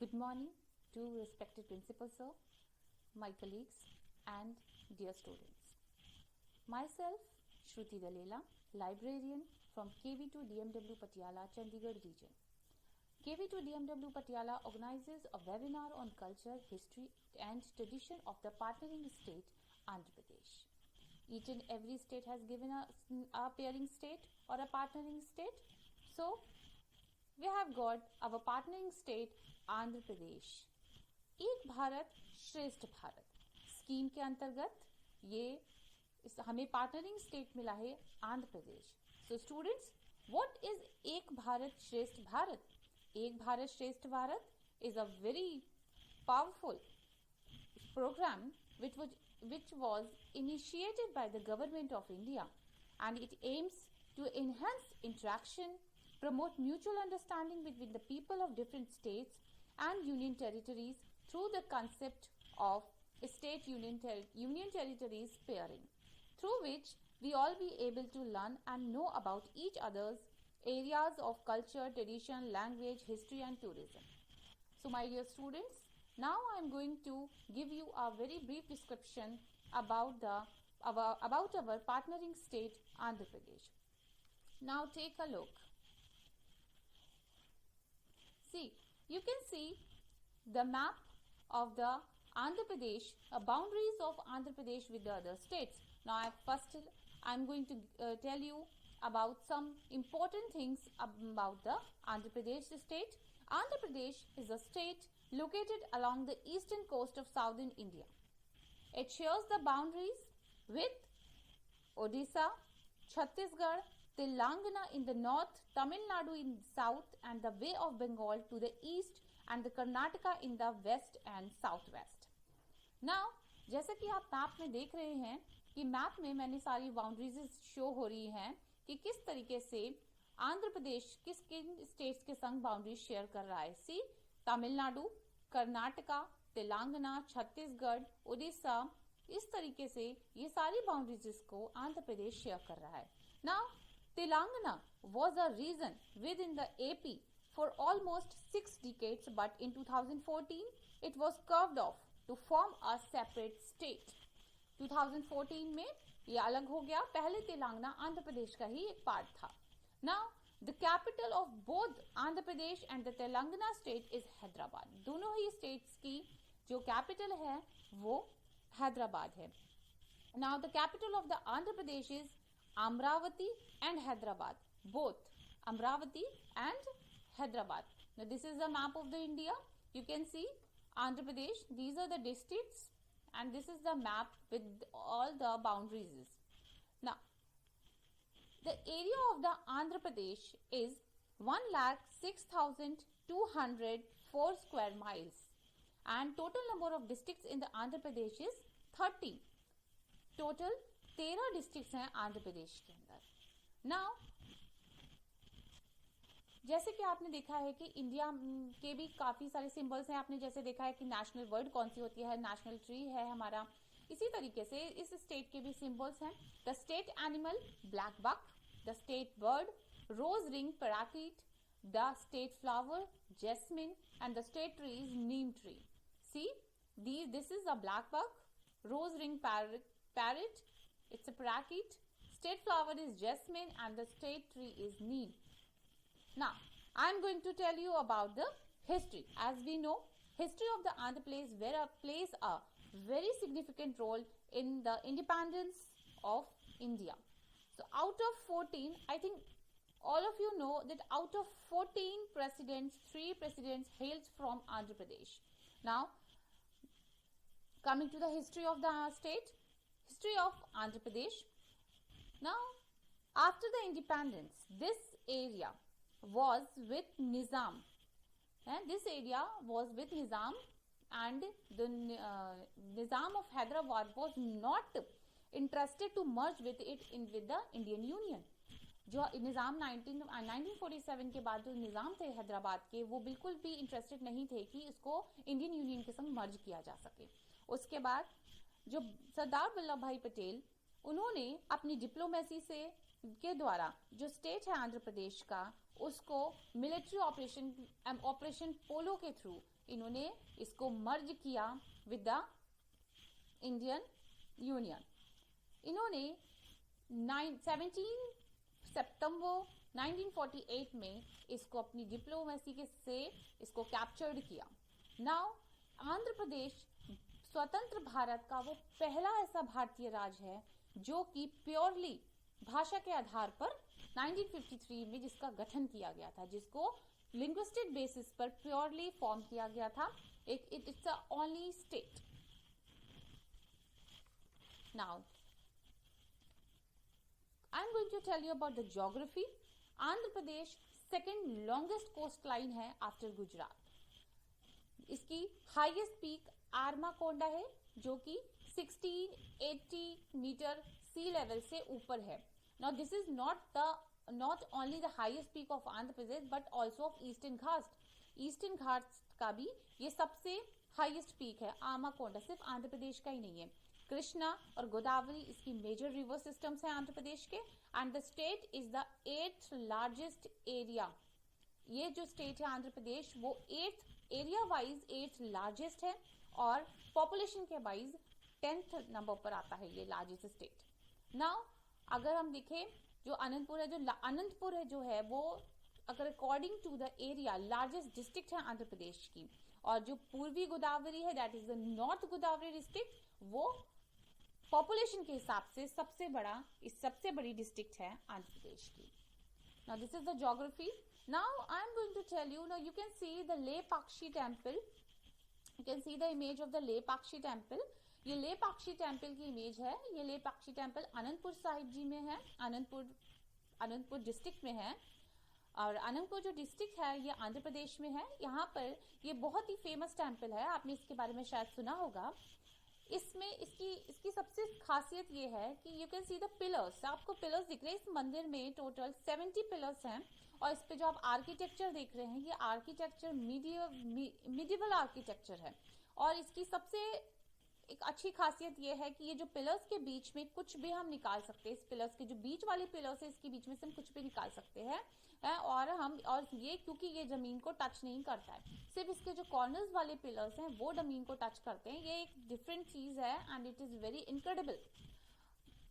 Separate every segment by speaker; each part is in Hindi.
Speaker 1: Good morning to respected principal sir, my colleagues and dear students. Myself, Shruti Dalela, librarian from KV2 DMW Patiala, Chandigarh region. KV2 DMW Patiala organizes a webinar on culture, history and tradition of the partnering state, Andhra Pradesh. Each and every state has given us a pairing state or a partnering state. So, we have got our partnering state Andhra Pradesh. एक भारत श्रेष्ठ भारत स्कीम के अंतर्गत हमें पार्टनरिंग स्टेट मिला है आंध्र प्रदेश. सो स्टूडेंट्स, व्हाट इज एक भारत श्रेष्ठ भारत? एक भारत श्रेष्ठ Bharat is a very powerful program which was initiated by the government of India, and it aims to enhance interaction, promote mutual understanding between the people of different states and union territories through the concept of state union territories pairing, through which we all be able to learn and know about each other's areas of culture, tradition, language, history and tourism. So my dear students, now I am going to give you a very brief description about our partnering state Andhra Pradesh. Now take a look. See, you can see the map of the Andhra Pradesh, boundaries of Andhra Pradesh with the other states. Now I am going to tell you about some important things about the Andhra Pradesh state. Andhra Pradesh is a state located along the eastern coast of southern India. It shares the boundaries with Odisha, Chhattisgarh, Telangana in the north, Tamil Nadu in the south and the Bay of Bengal to the east and the Karnataka in the west and southwest. Now, जैसे कि आप मैप में देख रहे हैं कि मैप में मैंने सारी बाउंड्रीज शो हो रही हैं कि किस तरीके से आंध्र प्रदेश किन स्टेट्स के संग बाउंड्री शेयर कर रहा है. सी, तमिलनाडु, कर्नाटका, तेलंगाना, छत्तीसगढ़, उड़ीसा, इस तरीके से ये सारी बाउंड्रीज को आंध्र प्रदेश शेयर कर रहा है. Now Telangana was a region within the AP for almost 6 decades, but in 2014 it was carved off to form a separate state. 2014 में ये अलग हो गया. पहले तेलंगाना आंध्र प्रदेश का ही एक पार्ट था. Now the capital of both Andhra Pradesh and the Telangana state is Hyderabad. दोनों ही states की जो capital है वो हैदराबाद है. Now the capital of the Andhra Pradesh is Amravati and Hyderabad, both Amravati and Hyderabad. Now this is the map of the India. You can see Andhra Pradesh, these are the districts and this is the map with all the boundaries. Now the area of the Andhra Pradesh is 1,06,204 square miles and total number of districts in the Andhra Pradesh is 30. Total 13 districts हैं आंध्र प्रदेश के अंदर. नाउ जैसे कि आपने देखा है कि इंडिया के भी काफी सारे सिंबल्स हैं. आपने जैसे देखा है कि नेशनल बर्ड कौन सी होती है, नेशनल ट्री है हमारा. इसी तरीके से इस स्टेट के भी सिंबल्स हैं. The state animal black buck, the state bird rose ring parakeet, the state flower jasmine and the state tree is neem tree. See, this is a black buck, rose ring parrot, it's a parakeet, state flower is jasmine and the state tree is neem. Now, I am going to tell you about the history. As we know, history of the Andhra Pradesh plays a very significant role in the independence of India. So, out of 14, I think all of you know that out of 14 presidents, 3 presidents hails from Andhra Pradesh. Now, coming to the history of the state, history of Andhra Pradesh. Now, after the independence, this area was with Nizam. And this area was with Nizam, and the Nizam of Hyderabad was not interested to merge with it with the Indian Union. जो निज़ाम 1947 के बाद जो निज़ाम थे हैदराबाद के, वो बिल्कुल भी इंटरेस्टेड नहीं थे कि इसको इंडियन यूनियन के संग मर्ज किया जा सके. उसके बाद जो सरदार वल्लभ भाई पटेल, उन्होंने अपनी डिप्लोमेसी से के द्वारा जो स्टेट है आंध्र प्रदेश का, उसको मिलिट्री ऑपरेशन पोलो के थ्रू इन्होंने इसको मर्ज किया विद द इंडियन यूनियन। इन्होंने 17 सितंबर 1948 में इसको अपनी डिप्लोमेसी के से इसको कैप्चर्ड किया। नाउ आंध्र प्रदेश स्वतंत्र भारत का वो पहला ऐसा भारतीय राज्य है जो कि प्योरली भाषा के आधार पर 1953 में जिसका गठन किया गया था, जिसको लिंग्विस्टिक बेसिस पर प्योरली फॉर्म किया गया था। It's a only state. Now I am going to tell you about the geography. Andhra Pradesh second longest coast line है आफ्टर गुजरात। इसकी हाईएस्ट पीक आर्माकोंडा है जो कि 1680 मीटर सी लेवल से ऊपर है। Now this is not only the highest peak of Andhra Pradesh but also of eastern Ghats. Eastern Ghats का भी ये सबसे हाईएस्ट पीक है। आर्माकोंडा सिर्फ आंध्र प्रदेश का ही नहीं है। कृष्णा और गोदावरी इसकी मेजर रिवर सिस्टम्स हैं आंध्र प्रदेश के। And the state is the 8th largest area. ये जो स्टेट है आंध्र प्रदेश वो 8th area wise 8th largest है और पॉपुलेशन के वाइज 10th नंबर पर आता है ये लार्जेस्ट स्टेट। नाउ अगर हम देखें जो अनंतपुर है, अनंतपुर है जो है वो अगर according to the area largest district है आंध्र प्रदेश की। और जो पूर्वी गोदावरी है that is the north Godavari district, वो पॉपुलेशन के हिसाब से सबसे बड़ी डिस्ट्रिक्ट है आंध्र प्रदेश की। Now this is the geography. Now I am going to tell you, now you can see the Lepakshi temple. You can see the image of the Lepakshi temple. ये लेपाक्षी टेम्पल की इमेज है। ये लेपाक्षी टेम्पल अनंतपुर साहिब जी में है, अनंतपुर डिस्ट्रिक्ट में है। और अनंतपुर जो डिस्ट्रिक्ट है ये आंध्र प्रदेश में है। यहाँ पर ये बहुत ही फेमस टेम्पल है, आपने इसके बारे में शायद सुना होगा। इसमें इसकी सबसे खासियत ये है कि you can see the pillars. आपको पिलर्स दिख रहे हैं इस मंदिर में। टोटल 70 पिलर्स हैं और इस पे जो आप आर्किटेक्चर देख रहे हैं ये आर्किटेक्चर मिडिवल आर्किटेक्चर है। और इसकी सबसे एक अच्छी खासियत ये है कि ये जो पिलर्स के बीच में कुछ भी हम निकाल सकते हैं। इस पिलर्स के जो बीच वाले पिलर्स है इसके बीच में से हम कुछ भी निकाल सकते हैं। और ये क्योंकि ये जमीन को टच नहीं करता है, सिर्फ इसके जो कॉर्नर्स वाले पिलर्स हैं वो जमीन को टच करते हैं। ये एक डिफरेंट चीज है and it is very incredible.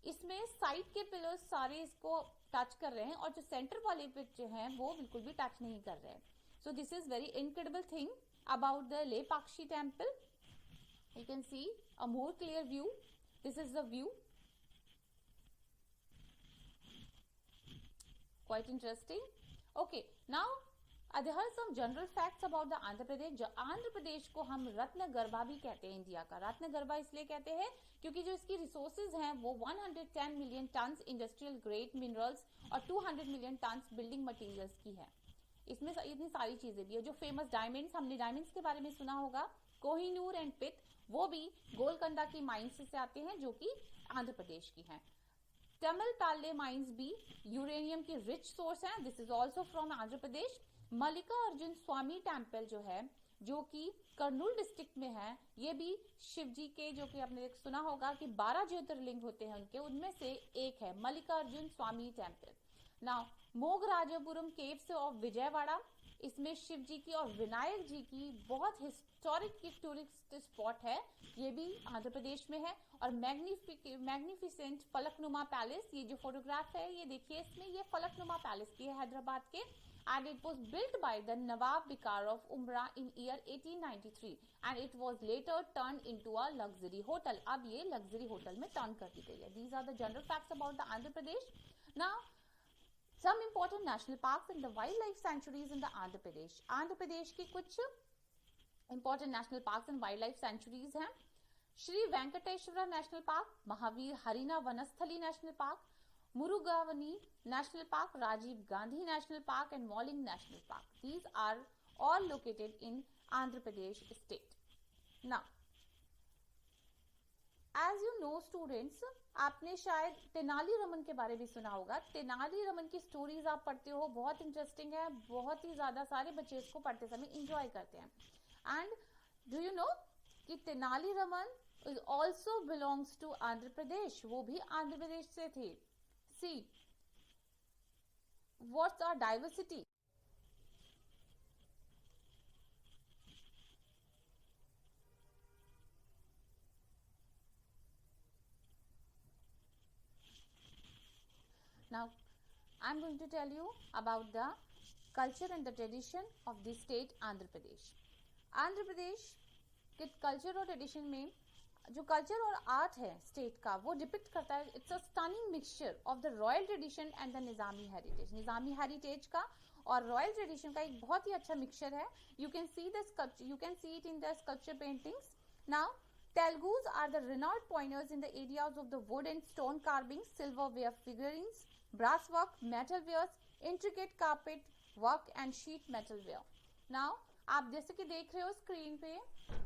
Speaker 1: इसमें साइड के पिलर्स सारे इसको टच कर रहे हैं और जो सेंटर वाले पिट जो हैं वो बिल्कुल भी टच नहीं कर रहे हैं। So this is very incredible thing about the Lepakshi temple. You can see a more clear view. This is the view. Quite interesting. Okay, now there are some general facts about the Andhra Pradesh. Andhra Pradesh को हम रत्न गर्भा भी कहते हैं इंडिया का। रत्न गर्भा इसलिए कहते हैं क्योंकि जो इसकी रिसोर्सेज हैं वो 110 million turns industrial grade minerals और 200 मिलियन टन्स बिल्डिंग मटेरियल्स की है। इसमें इतनी सारी चीजें भी है। जो फेमस डायमंड्स, हमने डायमंड्स के बारे में सुना होगा, कोहिनूर एंड पिट, वो भी गोलकंडा की माइंस से आते हैं जो कि आंध्र प्रदेश की हैं। तमिल पाले माइंस भी यूरेनियम की रिच सोर्स है। This is also from Andhra Pradesh. Mallikarjun Swamy temple जो है जो कि कर्नूल डिस्ट्रिक्ट में है, ये भी शिव जी के, जो कि आपने सुना होगा कि 12 ज्योतिर्लिंग होते हैं उनके, उनमें से एक है Mallikarjuna Swamy temple. Now Mogalrajapuram caves of Vijayawada, इसमें शिव जी की और विनायक जी की बहुत हिस्टोरिक टूरिस्ट स्पॉट है, ये भी आंध्र प्रदेश में है। और मैग्निफिसेंट फलकनुमा पैलेस, ये जो फोटोग्राफ है ये देखिए, इसमें ये फलकनुमा पैलेस की है हैदराबाद के। And it was built by the Nawab Vikar of Umra in year 1893 and it was later turn into a luxury hotel. अब ये लग्जरी होटल में टर्न कर दी गई है। These are the general facts about the Andhra Pradesh. Now some important national parks and the wildlife sanctuaries in the Andhra Pradesh. Andhra Pradesh की कुछ important national parks and wildlife sanctuaries हैं। Shri Venkateswara national park, Mahavir Harina Vanasthali national park, Mrugavani national park, Rajiv Gandhi national park and मॉलिंग national park. These are all located in Andhra Pradesh state. Now, as you know students, आपने शायद तेनाली रमन के बारे में सुना होगा। तेनाली रमन की स्टोरीज आप पढ़ते हो, बहुत इंटरेस्टिंग है, बहुत ही ज्यादा सारे बच्चे इसको पढ़ते समय एंजॉय करते हैं। एंड डू यू नो कि Tenali Raman is also belongs to Andhra Pradesh, वो भी आंध्र प्रदेश से थे। See what's our diversity. Now I'm going to tell you about the culture and the tradition of the state Andhra Pradesh. Andhra Pradesh के कल्चर और ट्रेडिशन में जो कल्चर और आर्ट है स्टेट का, वो डिपिक्ट करता है, it's a stunning mixture of the royal tradition and the Nizami heritage. Nizami heritage का और रॉयल ट्रेडिशन का एक बहुत ही अच्छा मिक्सचर है. You can see the sculpture, you can see it in the sculpture paintings. Now Telugus are the renowned pioneers in the areas of the wood and stone carvings, silverware figurines, brasswork, metalwares, intricate carpet work and sheet metalware. Now आप जैसे कि देख रहे हो स्क्रीन पे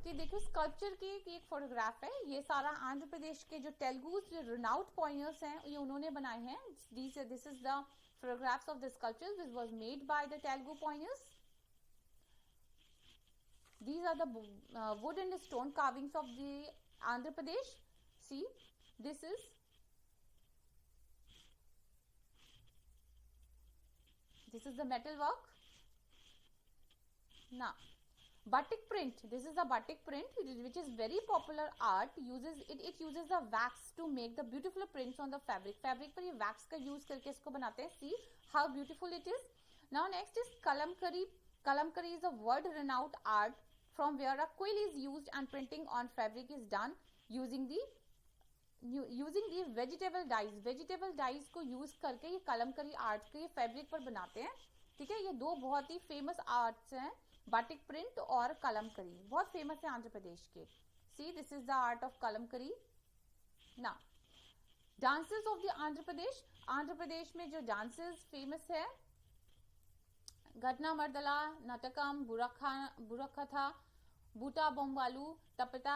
Speaker 1: कि देखो स्कल्पचर की एक फोटोग्राफ है. ये सारा आंध्र प्रदेश के जो तेलुगुस जो रिनाउड पॉइंटर्स हैं ये उन्होंने बनाए हैं. This is the photographs of the sculptures which was made by the Telugu pointers. These are the wood and stone carvings of the Andhra Pradesh. See, this is the metal work. Now, batik print. This is the batik print, which is very popular art. It uses the wax to make the beautiful prints on the fabric. Fabric पर ये wax का use करके इसको बनाते हैं. See how beautiful it is. Now next is kalamkari. Kalamkari is a world-renowned art from where a quill is used and printing on fabric is done using the vegetable dyes. Vegetable dyes को use करके ये कलमकरी आर्ट के फैब्रिक पर बनाते हैं. ठीक है, ये दो बहुत ही फेमस आर्ट्स हैं, बाटिक प्रिंट और कलमकरी, बहुत फेमस है आंध्र प्रदेश के. See this is the art of Kalamkari. Now dances of the Andhra Pradesh. Andhra Pradesh में जो डांसेस फेमस है, घटना मर्दला, नाटकम, बुरखथा, बूटा बोम्बालू, तपता,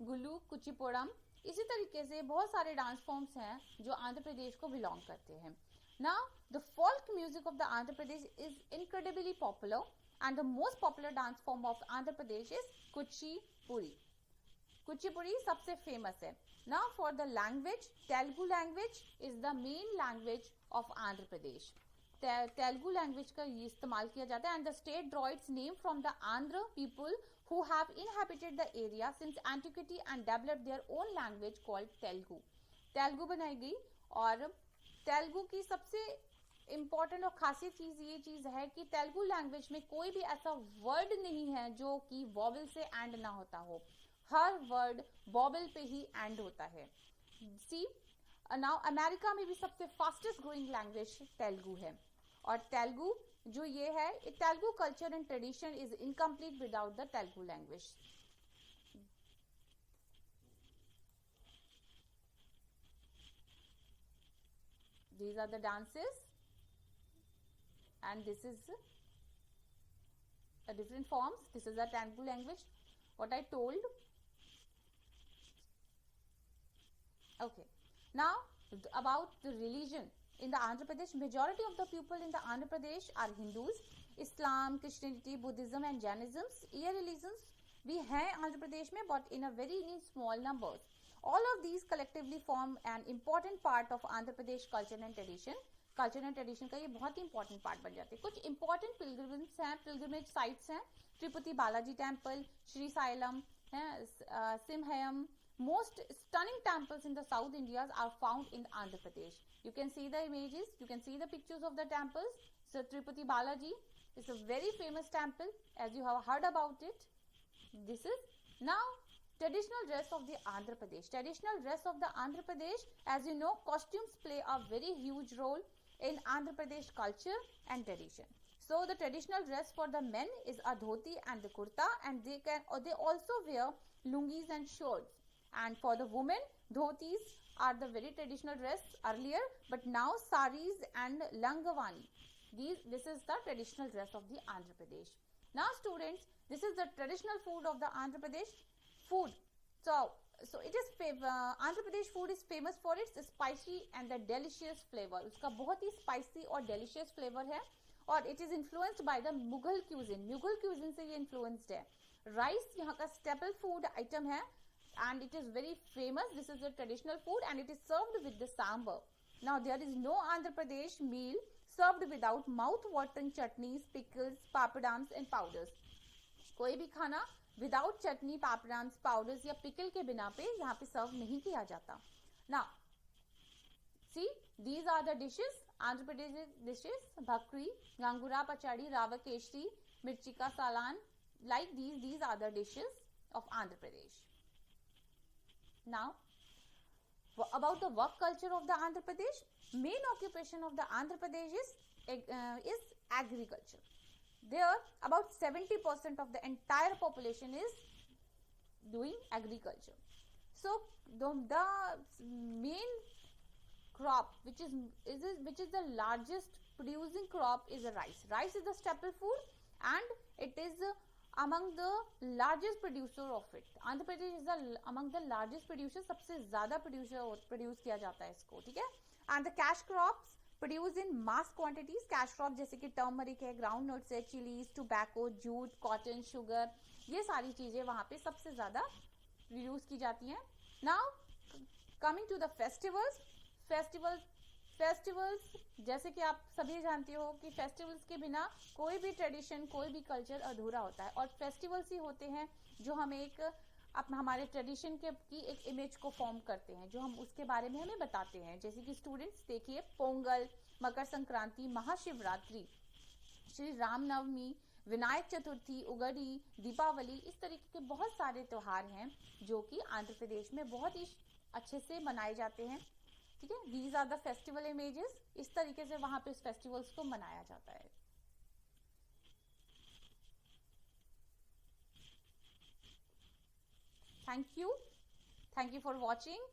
Speaker 1: गुल्लू, कुचिपुड़म. इसी तरीके से बहुत सारे डांस फॉर्म्स हैं जो आंध्र प्रदेश को बिलोंग करते हैं. Now the folk music of the Andhra Pradesh is incredibly popular and the most popular dance form of Andhra Pradesh is Kuchipudi. Kuchipudi सबसे फेमस है. Now for the language, Telugu language is the main language of Andhra Pradesh. Telugu language का इस्तेमाल किया जाता है. And the state draw it's name from the Andhra people who have inhabited the area since antiquity and developed their own language called Telugu. Telugu बनाई गई और तेलुगु की सबसे इम्पोर्टेंट और खासियत चीज ये चीज है कि तेलुगु लैंग्वेज में कोई भी ऐसा वर्ड नहीं है जो कि वॉवल से एंड ना होता हो. हर वर्ड वॉवल पे ही एंड होता है. सी नाउ अमेरिका में भी सबसे फास्टेस्ट ग्रोइंग लैंग्वेज तेलुगु है. और तेलुगु जो ये है, Telugu culture and tradition is incomplete without the Telugu language. These are the dances and this is a different forms. This is a Telugu language, what I told. Okay, now about the religion in the Andhra Pradesh. Majority of the people in the Andhra Pradesh are Hindus. Islam, Christianity, Buddhism and Jainism, ये religions भी हैं आंध्र प्रदेश में, but in a very small numbers. All of these collectively form an important part of Andhra Pradesh culture and tradition. Culture and tradition का ये बहुत ही इंपॉर्टेंट पार्ट बन जाते हैं. कुछ इंपॉर्टेंट पिलग्रिमेज हैं, पिलग्रिमेज साइट्स हैं. तिरुपति बालाजी टेम्पल, श्री साइलम है, सिमहयम. Most stunning temples in the South India are found in Andhra Pradesh. You can see the images, you can see the pictures of the temples. So Tirupati Balaji is a very famous temple, as you have heard about it. This is now traditional dress of the Andhra Pradesh. Traditional dress of the Andhra Pradesh, as you know, costumes play a very huge role in Andhra Pradesh culture and tradition. So the traditional dress for the men is a dhoti and the kurta, and they also wear lungis and shorts. And for the women, dhotis are the very traditional dress earlier, but now saris and langavani. This is the traditional dress of the Andhra Pradesh. Now students, this is the traditional food of the Andhra Pradesh. Food. So it is Andhra Pradesh food is famous for its spicy and the delicious flavor. उसका बहुत ही spicy और delicious flavor है. और it is influenced by the Mughal cuisine. Mughal cuisine से ये influenced है. Rice यहाँ का staple food item है. And it is very famous. This is a traditional food and it is served with the sambar. Now there is no Andhra Pradesh meal served without mouth-watering chutneys, pickles, papadums and powders. कोई भी खाना विदाउट चटनी, पापड़म्स, पाउडर्स या पिकल के बिना पे यहाँ पे सर्व नहीं किया जाता. Now see These are the dishes, Andhra Pradesh dishes: bhakri, gangura, pachadi, rava keshri, mirchi ka salan. Like these are the dishes of Andhra Pradesh. Now, about the work culture of the Andhra Pradesh, main occupation of the Andhra Pradesh is agriculture. There, about 70% of the entire population is doing agriculture. So, the main crop which is the largest producing crop is rice. Rice is the staple food and it is among the largest producer of it. Andhra Pradesh is among the largest producer, सबसे ज़्यादा produce किया जाता है इसको, ठीक है. And the cash crops produce in mass quantities. Cash crop जैसे कि टर्मरिक है, ग्राउंड नट्स है, chillies, tobacco, jute, cotton, sugar, ये सारी चीजें वहाँ पे सबसे ज़्यादा प्रोड्यूस की जाती हैं. Now coming to the festivals. Festivals जैसे कि आप सभी जानते हो कि फेस्टिवल्स के बिना कोई भी ट्रेडिशन, कोई भी कल्चर अधूरा होता है. और फेस्टिवल्स ही होते हैं जो हमें हमारे ट्रेडिशन की एक इमेज को फॉर्म करते हैं, जो हम उसके बारे में हमें बताते हैं. जैसे कि स्टूडेंट्स देखिए, पोंगल, मकर संक्रांति, महाशिवरात्रि, श्री रामनवमी, विनायक चतुर्थी, उगाड़ी, दीपावली, इस तरीके के बहुत सारे त्योहार हैं जो कि आंध्र प्रदेश में बहुत ही अच्छे से मनाए जाते हैं. ठीक है. These are the festival images. इस तरीके से वहां पे इस फेस्टिवल्स को मनाया जाता है. Thank you for watching.